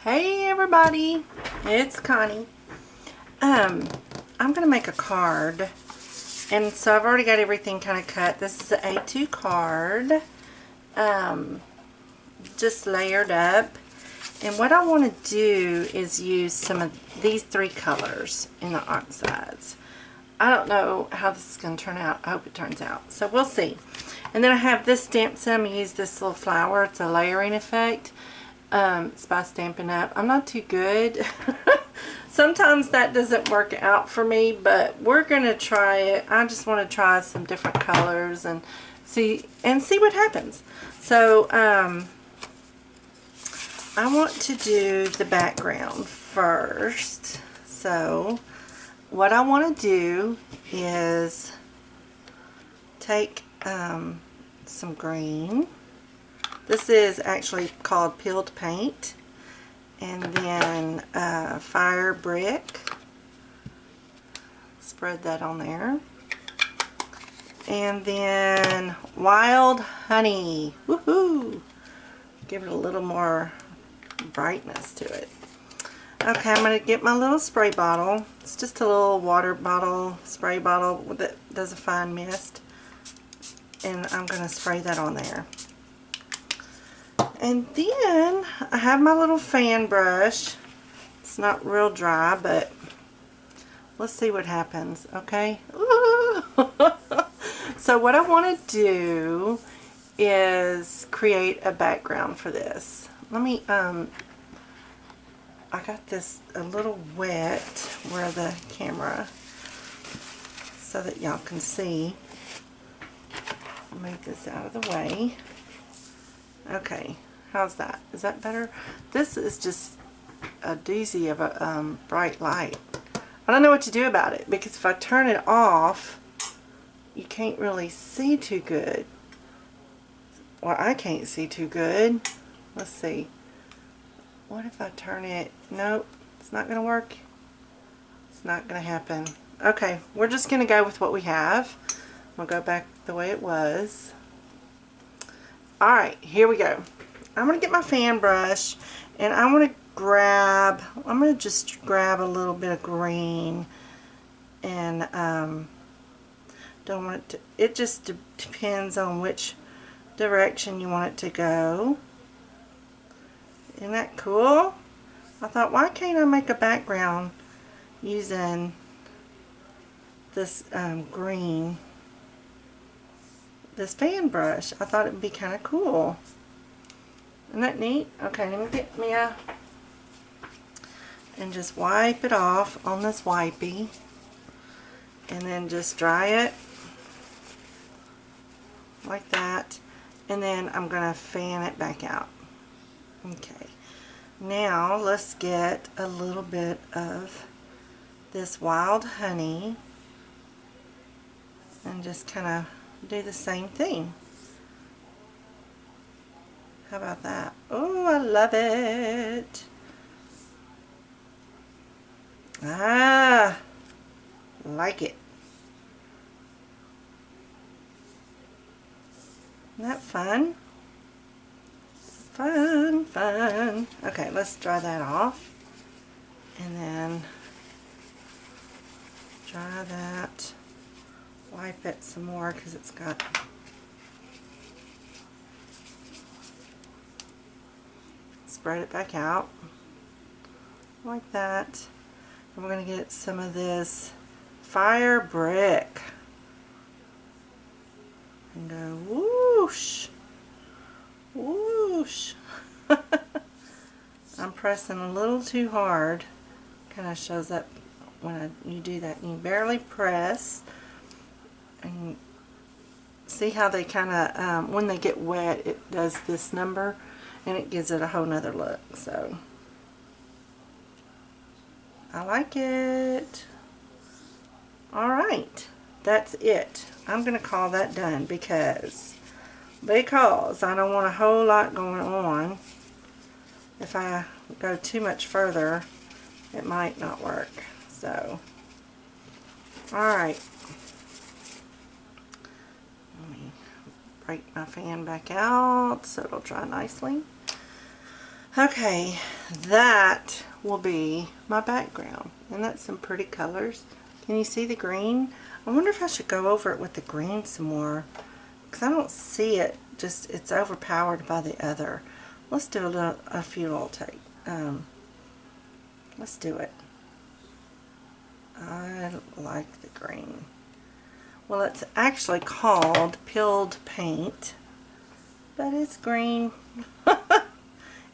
Hey everybody, it's Connie. I'm gonna make a card, and so I've already got everything kind of cut. This is an A2 card, just layered up. And what I want to do is use some of these three colors in the Oxides. I don't know how this is going to turn out. I hope it turns out. So we'll see. And then I have this stamp set. I'm going to use this little flower. It's a layering effect. It's by Stampin' Up. I'm not too good. Sometimes that doesn't work out for me, but we're going to try it. I just want to try some different colors and see what happens. So, I want to do the background first. So, what I want to do is take some green. This is actually called peeled paint. And then fire brick. Spread that on there. And then wild honey. Woohoo! Give it a little more brightness to it. Okay, I'm going to get my little spray bottle. It's just a little water bottle, spray bottle that does a fine mist. And I'm going to spray that on there. And then I have my little fan brush. It's not real dry, but let's see what happens, okay? So what I want to do is create a background for this. Let me, I got this a little wet where the camera, so that y'all can see. Move this out of the way. Okay, how's that? Is that better? This is just a doozy of a bright light. I don't know what to do about it, because if I turn it off, you can't really see too good. Or I can't see too good. Let's see. What if I turn it? Nope, it's not going to work. It's not going to happen. Okay, we're just going to go with what we have. We'll go back the way it was. Alright, here we go. I'm going to get my fan brush, and I'm going to just grab a little bit of green, and don't want it to, it just depends on which direction you want it to go. Isn't that cool? I thought, why can't I make a background using this green, this fan brush? I thought it would be kind of cool. Isn't that neat? Okay, let me get me a, and just wipe it off on this wipey, and then just dry it like that, and then I'm going to fan it back out. Okay, now let's get a little bit of this wild honey and just kind of do the same thing. How about that? Oh, I love it. Ah, like it. Isn't that fun? Fun, fun. Okay, let's dry that off. And then dry that. Wipe it some more because it's got, spread it back out like that. And we're going to get some of this fire brick and go whoosh, whoosh. I'm pressing a little too hard. Kind of shows up when you do that. You barely press. And see how they kind of, when they get wet, it does this number, and it gives it a whole nother look. So I like it. Alright, that's it. I'm going to call that done because I don't want a whole lot going on. If I go too much further, it might not work. So, alright. Let me break my fan back out so it'll dry nicely. Okay, that will be my background. And that's some pretty colors. Can you see the green? I wonder if I should go over it with the green some more, because I don't see it. Just, it's overpowered by the other. Let's do a few little take. Let's do it. I like the green. Well, it's actually called peeled paint, but it's green.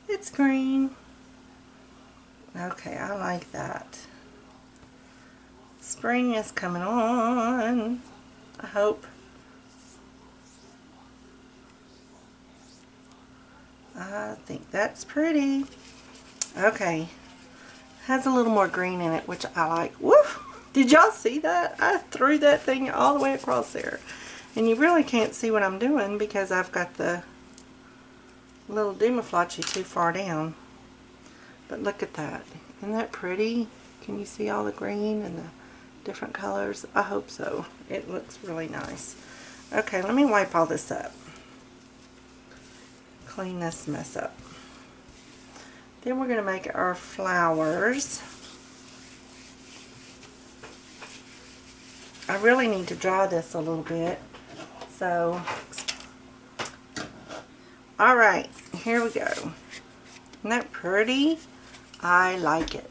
It's green. Okay, I like that. Spring is coming on, I hope. I think that's pretty. Okay. Has a little more green in it, which I like. Woof! Did y'all see that? I threw that thing all the way across there. And you really can't see what I'm doing because I've got the little Dumaflocci too far down. But look at that. Isn't that pretty? Can you see all the green and the different colors? I hope so. It looks really nice. Okay, let me wipe all this up. Clean this mess up. Then we're going to make our flowers. I really need to draw this a little bit. So, alright, here we go. Isn't that pretty? I like it.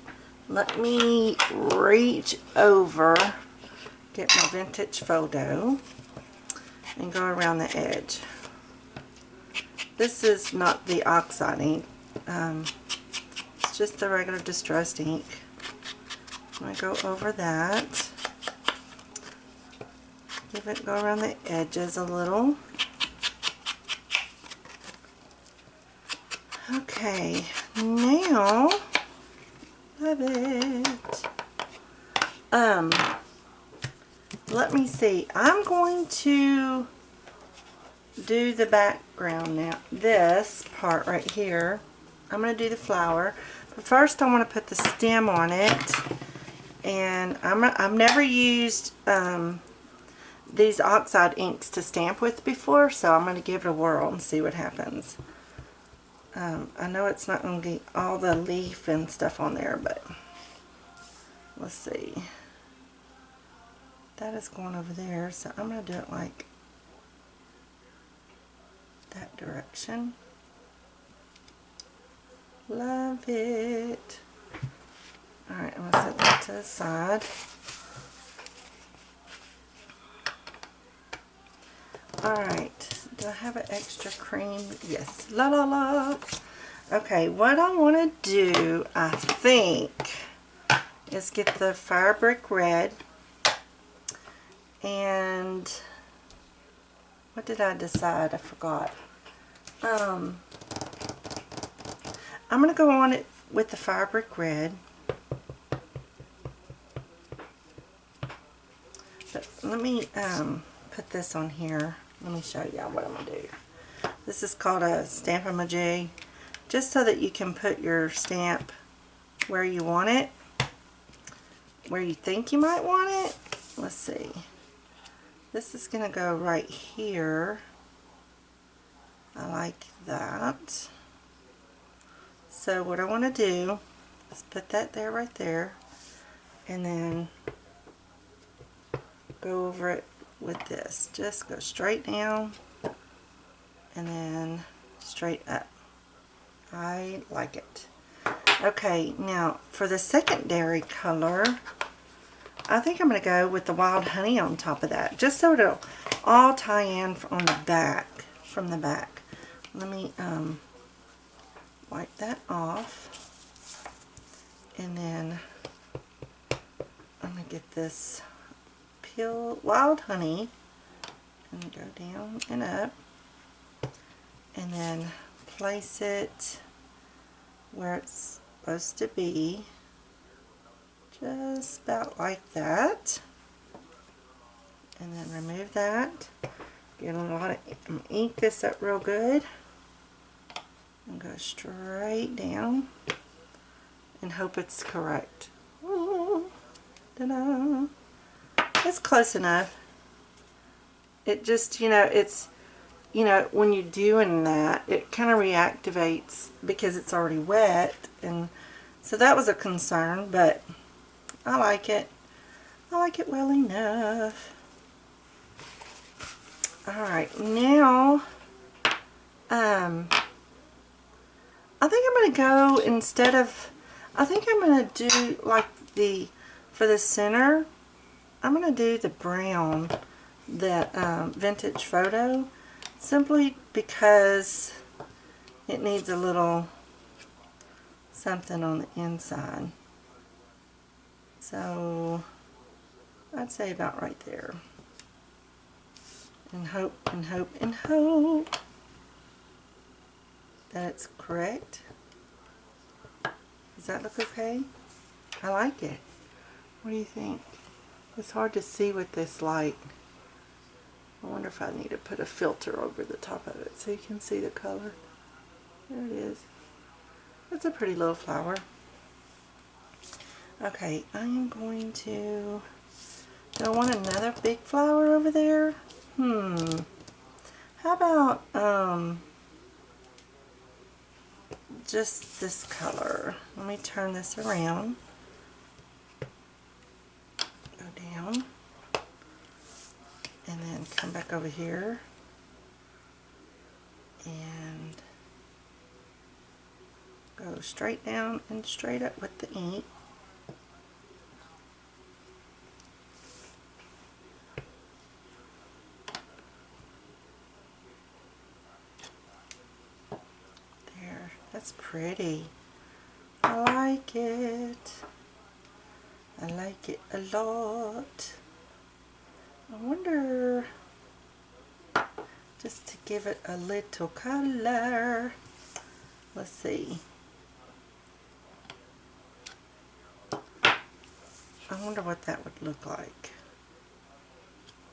Let me reach over, get my vintage photo, and go around the edge. This is not the Oxide ink. It's just the regular distressed ink. I'm going to go over that. Go around the edges a little. Okay, now, love it. Let me see. I'm going to do the background now. This part right here, I'm going to do the flower. But first I want to put the stem on it. And I've never used these Oxide inks to stamp with before, so I'm going to give it a whirl and see what happens. I know it's not going to get all the leaf and stuff on there, but let's see. That is going over there, so I'm going to do it like that direction. Love it. Alright, I'm going to set that to the side. Alright, do I have an extra cream? Yes. La la la. Okay, what I want to do, I think, is get the Fabric Red. And what did I decide? I forgot. I'm going to go on it with the Fabric Red. But let me put this on here. Let me show y'all what I'm going to do. This is called a Stamp-A-Magie. Just so that you can put your stamp where you want it. Where you think you might want it. Let's see. This is going to go right here. I like that. So what I want to do is put that there, right there. And then go over it with this. Just go straight down and then straight up. I like it. Okay, now for the secondary color, I think I'm going to go with the Wild Honey on top of that, just so it'll all tie in on the back, from the back. Let me wipe that off, and then I'm going to get this Wild Honey and go down and up, and then place it where it's supposed to be, just about like that, and then remove that. Get a lot of ink this up real good, and go straight down, and hope it's correct. Ooh, ta-da! It's close enough. It just, you know, it's, you know, when you're doing that, it kind of reactivates because it's already wet. And so that was a concern, but I like it. I like it well enough. Alright, now, I think I'm going to go, instead of, I think I'm going to do like for the center, I'm going to do the brown, the vintage photo, simply because it needs a little something on the inside. So I'd say about right there. And hope and hope and hope that it's correct. Does that look okay? I like it. What do you think? It's hard to see with this light. I wonder if I need to put a filter over the top of it so you can see the color. There it is. It's a pretty little flower. Okay, I am going to... Do I want another big flower over there? How about just this color? Let me turn this around. Go down. And then come back over here. And go straight down and straight up with the ink. That's pretty. I like it. I like it a lot. I wonder, just to give it a little color. Let's see. I wonder what that would look like.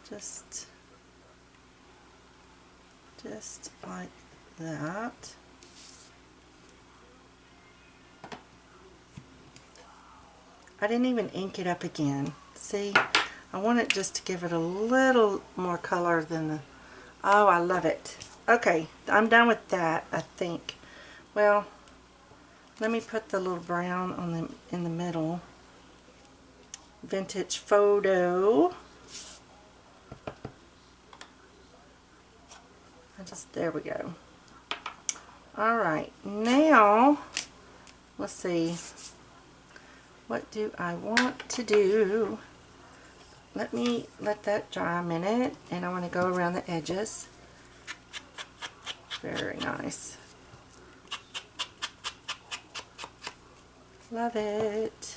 Just like that. I didn't even ink it up again. See, I want it just to give it a little more color than the... Oh, I love it. Okay, I'm done with that, I think. Well, let me put the little brown on in the middle. Vintage photo. There we go. Alright, now, let's see. What do I want to do? Let me let that dry a minute, and I want to go around the edges. Very nice. Love it.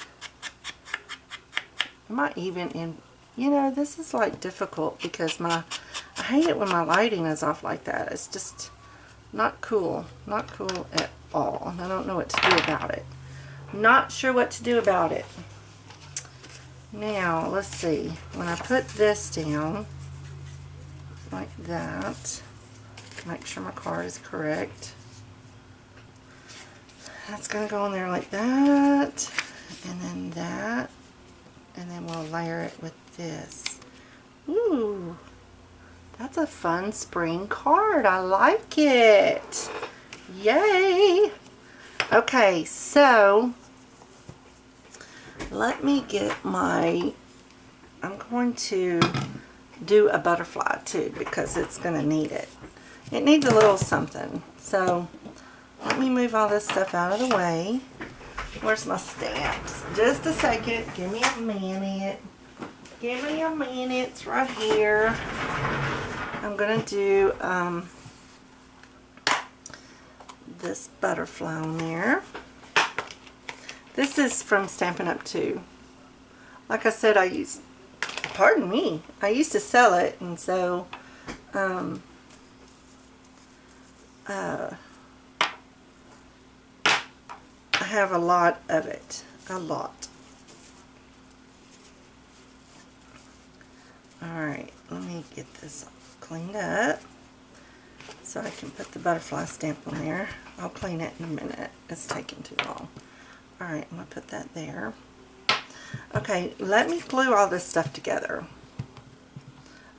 I might even you know, this is like difficult because I hate it when my lighting is off like that. It's just not cool. Not cool at all. I don't know what to do about it. Not sure what to do about it. Now, let's see. When I put this down, like that, make sure my card is correct. That's going to go on there like that, and then that, and then we'll layer it with this. Ooh, that's a fun spring card. I like it. Yay! Okay, so let me get my, I'm going to do a butterfly too because it's going to need it. It needs a little something. So let me move all this stuff out of the way. Where's my stamps? Just a second. Give me a minute. Give me a minute. It's right here. I'm going to do this butterfly on there. This is from Stampin' Up! Too. Like I said, I used to sell it, and so I have a lot of it. A lot. Alright, let me get this cleaned up so I can put the butterfly stamp on there. I'll clean it in a minute. It's taking too long. Alright, I'm going to put that there. Okay, let me glue all this stuff together.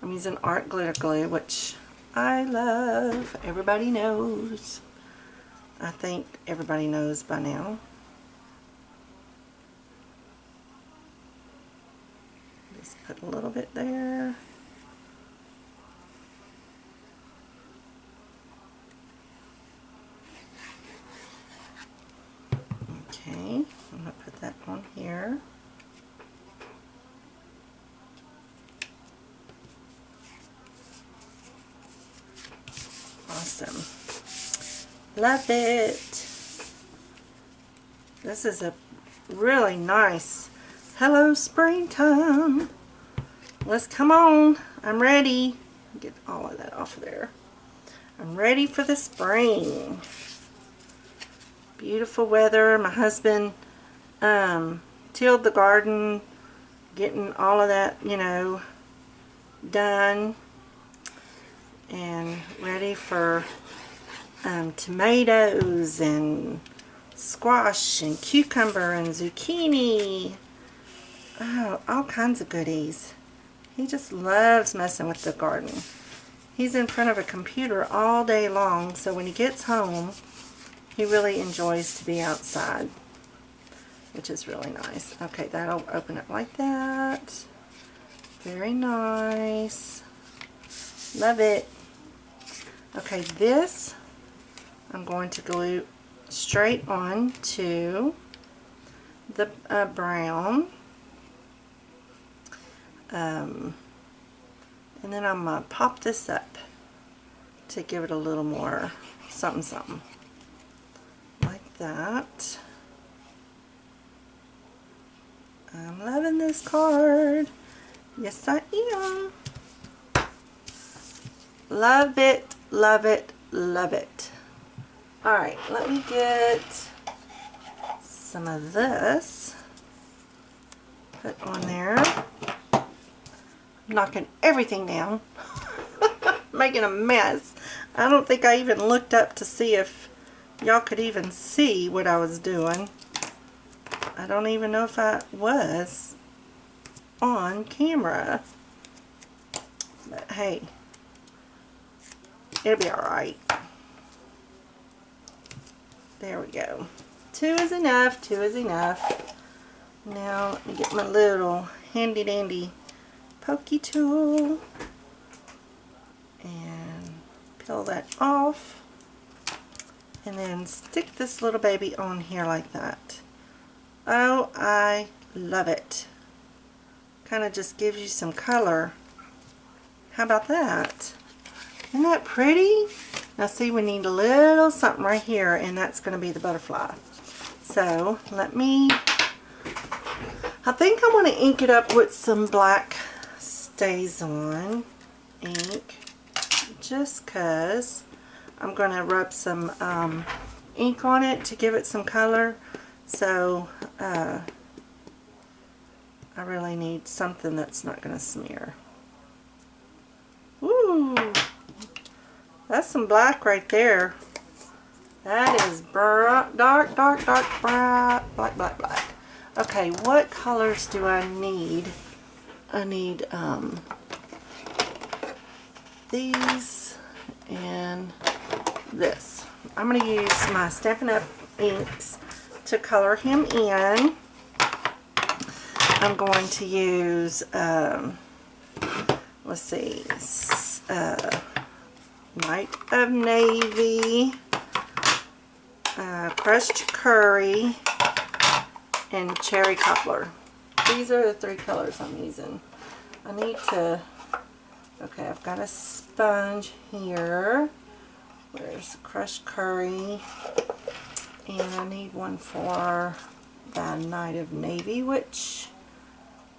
I'm using art glitter glue, which I love. Everybody knows. I think everybody knows by now. Just put a little bit there. Okay, I'm going to put that on here. Awesome. Love it. This is a really nice hello springtime. Let's come on. I'm ready. Get all of that off of there. I'm ready for the spring. Beautiful weather. My husband tilled the garden, getting all of that, you know, done and ready for tomatoes and squash and cucumber and zucchini. Oh, all kinds of goodies. He just loves messing with the garden. He's in front of a computer all day long, so when he gets home, he really enjoys to be outside, which is really nice. Okay, that'll open it like that. Very nice. Love it. Okay, this I'm going to glue straight on to the brown. And then I'm going to pop this up to give it a little more something something. Like that. I'm loving this card. Yes, I am. Love it, love it, love it. Alright, let me get some of this put on there. Knocking everything down. Making a mess. I don't think I even looked up to see if y'all could even see what I was doing. I don't even know if I was on camera. But hey, it'll be alright. There we go. 2 is enough. 2 is enough. Now let me get my little handy dandy pokey tool and peel that off. And then stick this little baby on here like that. Oh, I love it. Kind of just gives you some color. How about that? Isn't that pretty? Now see, we need a little something right here, and that's going to be the butterfly. So let me, I think I want to ink it up with some black Stays On ink, just because I'm going to rub some ink on it to give it some color. So I really need something that's not going to smear. Ooh, that's some black right there. That is dark, dark, dark, bright, black, black, black. Okay, what colors do I need? I need these and this. I'm going to use my Stampin' Up! Inks to color him in. I'm going to use, let's see, Night of Navy, Crushed Curry, and Cherry Cobbler. These are the 3 colors I'm using. I need to, okay, I've got a sponge here. Where's the Crushed Curry? And I need one for the Night of Navy, which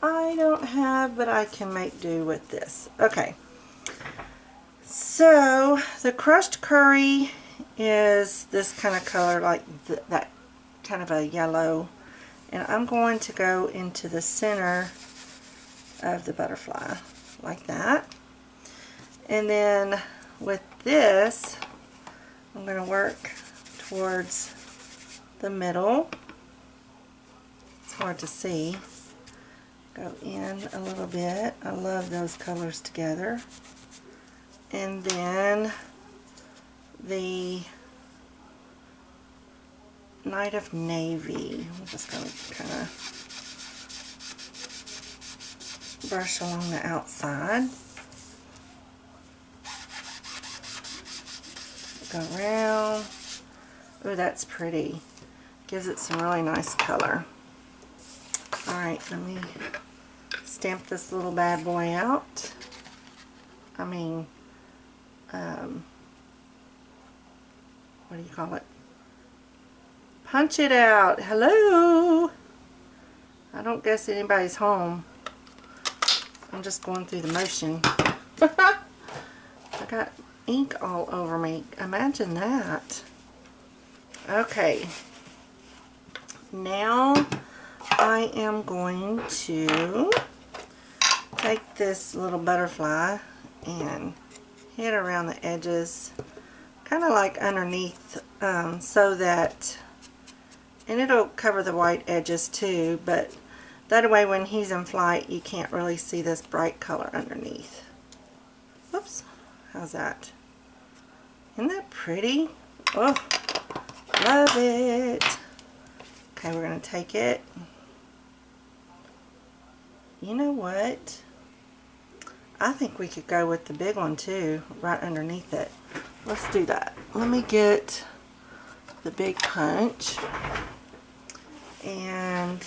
I don't have, but I can make do with this. Okay. So, the Crushed Curry is this kind of color, like that kind of a yellow. And I'm going to go into the center of the butterfly, like that. And then with this, I'm going to work towards the middle. It's hard to see. Go in a little bit. I love those colors together. And then the Night of Navy. I'm just going to kind of brush along the outside. Go around. Oh, that's pretty. Gives it some really nice color. Alright, let me stamp this little bad boy out. I mean, what do you call it? Punch it out. Hello? I don't guess anybody's home. I'm just going through the motion. I got ink all over me. Imagine that. Okay. Now I am going to take this little butterfly and hit around the edges, kind of like underneath, so that, and it'll cover the white edges too, but that way when he's in flight you can't really see this bright color underneath. Whoops, how's that? Isn't that pretty? Oh, love it. Okay, we're going to take it. You know what? I think we could go with the big one too, right underneath it. Let's do that. Let me get the big punch and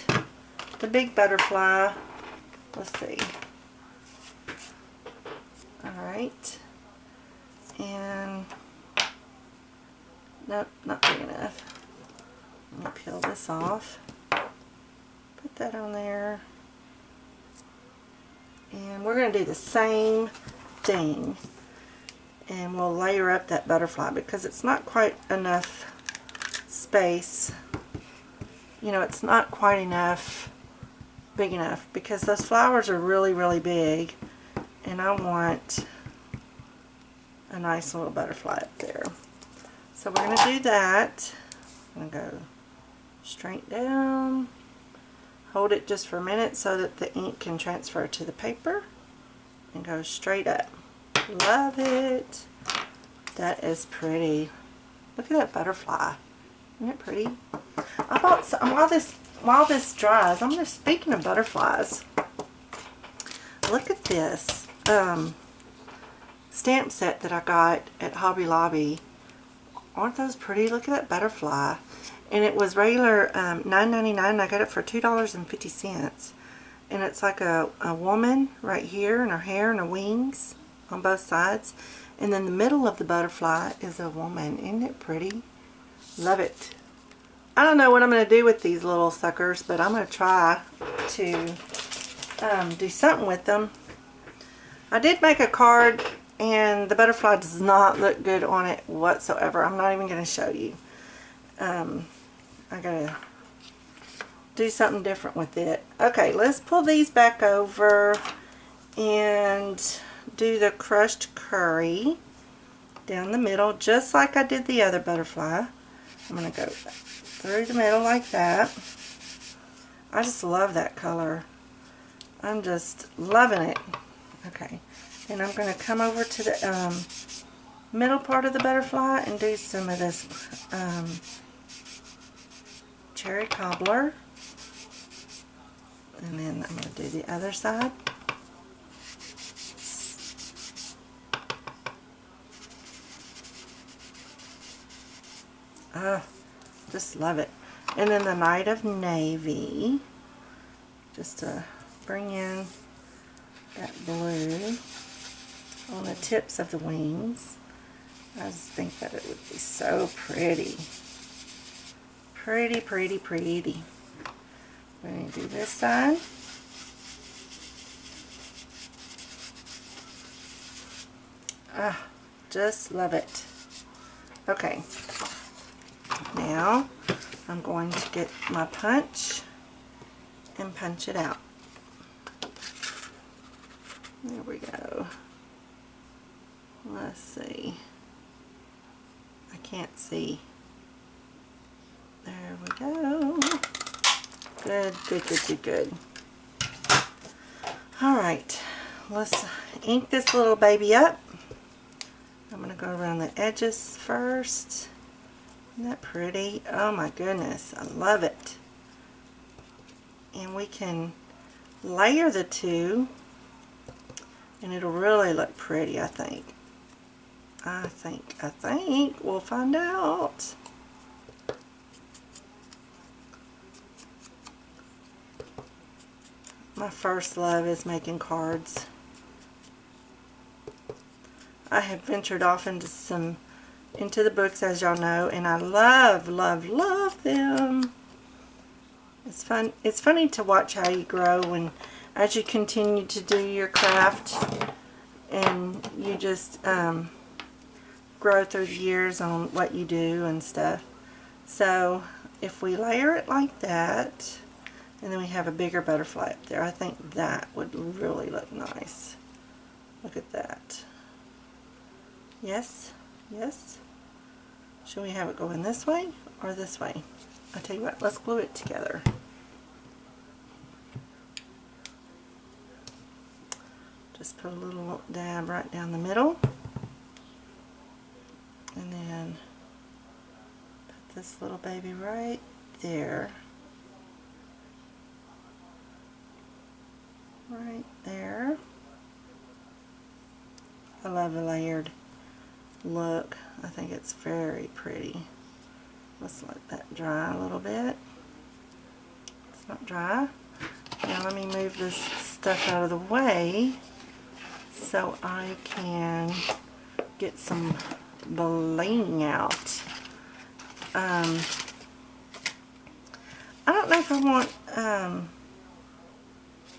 the big butterfly. Let's see. Alright. And nope, not big enough. Let me peel this off. Put that on there. And we're going to do the same thing. And we'll layer up that butterfly because it's not quite enough space. You know, it's not quite enough, big enough, because those flowers are really, really big. And I want a nice little butterfly up there. So we're going to do that. I'm going to go straight down. Hold it just for a minute so that the ink can transfer to the paper. And go straight up. Love it. That is pretty. Look at that butterfly. Isn't it pretty? I bought some, while this dries, I'm just speaking of butterflies. Look at this stamp set that I got at Hobby Lobby. Aren't those pretty? Look at that butterfly. And it was regular $9.99. I got it for $2.50. And it's like a woman right here, and her hair and her wings on both sides. And then the middle of the butterfly is a woman. Isn't it pretty? Love it. I don't know what I'm going to do with these little suckers, but I'm going to try to do something with them. I did make a card, and the butterfly does not look good on it whatsoever. I'm not even going to show you. I gotta do something different with it. Okay, let's pull these back over and do the crushed curry down the middle, just like I did the other butterfly. I'm gonna go through the middle like that. I just love that color. I'm just loving it. Okay, and I'm gonna come over to the middle part of the butterfly and do some of this cherry cobbler, and then I'm going to do the other side. Oh, just love it. And then the Night of Navy, just to bring in that blue on the tips of the wings. I just think that it would be so pretty. Pretty, pretty, pretty. We're going to do this side. Ah, just love it. Okay. Now, I'm going to get my punch and punch it out. There we go. Let's see. I can't see. There we go. Good, good, good, good, good. Alright, let's ink this little baby up. Go around the edges first. Isn't that pretty? Oh my goodness, I love it. And we can layer the two and it'll really look pretty, I think. I think we'll find out. My first love is making cards. I have ventured off into the books, as y'all know, and I love them. It's fun. It's funny to watch how you grow and as you continue to do your craft, and you just grow through the years on what you do and stuff. So if we layer it like that, and then we have a bigger butterfly up there, I think that would really look nice. Look at that. Yes, yes. Should we have it going this way or this way? I'll tell you what, let's glue it together. Just put a little dab right down the middle. And then put this little baby right there. Right there. I love a layered look. I think it's very pretty. Let's let that dry a little bit. It's not dry. Now let me move this stuff out of the way so I can get some bling out. I don't know if I want,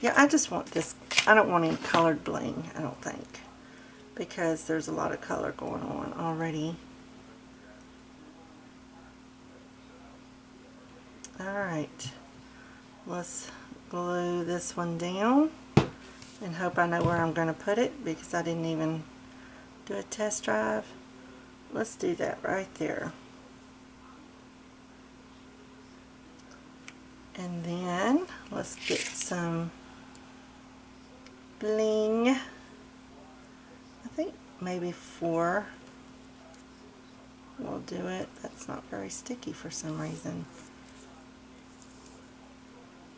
yeah, I just want this. I don't want any colored bling, I don't think, because there's a lot of color going on already. Alright, let's glue this one down and hope I know where I'm going to put it, because I didn't even do a test drive. Let's do that right there. And then let's get some bling. I think maybe 4 will do it. That's not very sticky for some reason.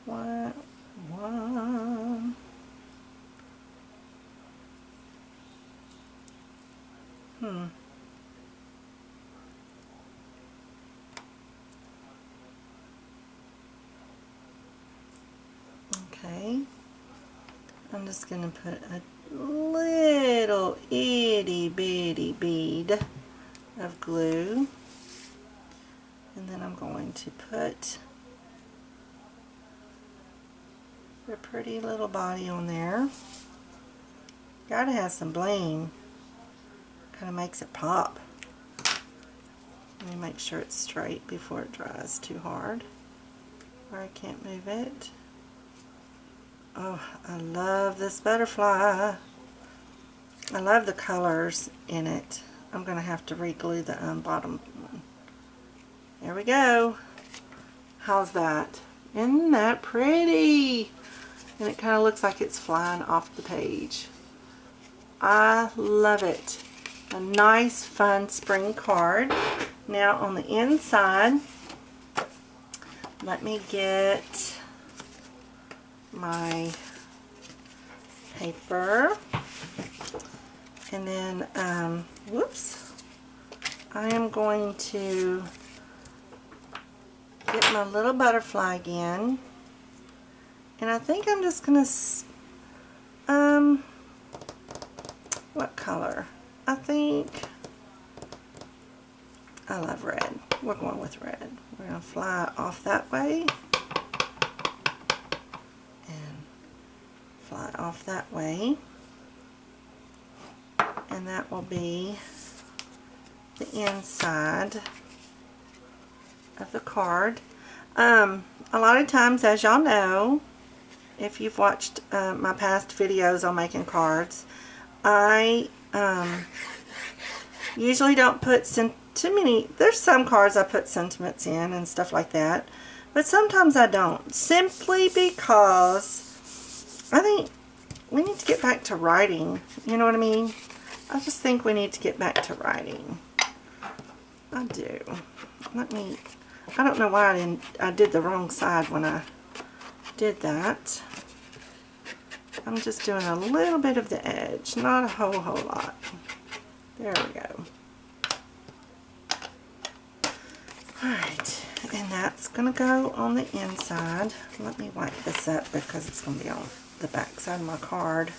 One. Okay. I'm just going to put a little itty bitty bead of glue, and then I'm going to put a pretty little body on there. Gotta have some bling. Kind of makes it pop. Let me make sure it's straight before it dries too hard, or I can't move it. Oh, I love this butterfly. I love the colors in it. I'm going to have to re-glue the bottom one. There we go. How's that? Isn't that pretty? And it kind of looks like it's flying off the page. I love it. A nice, fun spring card. Now on the inside, let me get my paper, and then whoops, I am going to get my little butterfly again, and I think I'm just gonna what color? I think I love red. We're going with red. We're gonna fly off that way fly off that way, and that will be the inside of the card. A lot of times, as y'all know, if you've watched my past videos on making cards, I usually don't put too many. There's some cards I put sentiments in and stuff like that, but sometimes I don't, simply because I think we need to get back to writing, you know what I mean? I just think we need to get back to writing. I do. I don't know why I did the wrong side when I did that. I'm just doing a little bit of the edge, not a whole lot. There we go. Alright, and that's going to go on the inside. Let me wipe this up because it's going to be on the back side of my card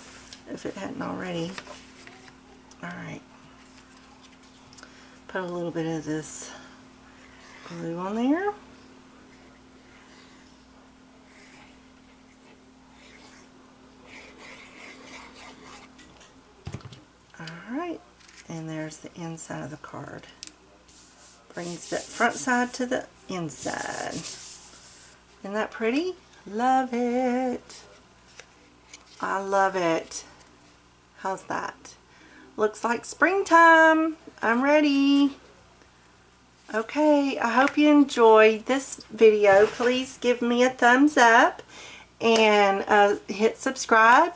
if it hadn't already. Alright. Put a little bit of this glue on there. Alright, and there's the inside of the card. Brings that front side to the inside. Isn't that pretty? Love it. I love it. How's that? Looks like springtime. I'm ready. Okay, I hope you enjoyed this video. Please give me a thumbs up and hit subscribe.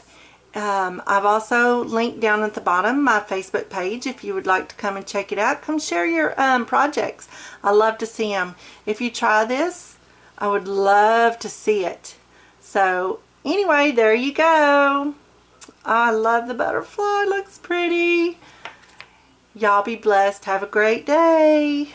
I've also linked down at the bottom my Facebook page if you would like to come and check it out. Come share your projects. I love to see them. If you try this, I would love to see it. So anyway, there you go. I love the butterfly. Looks pretty. Y'all be blessed. Have a great day.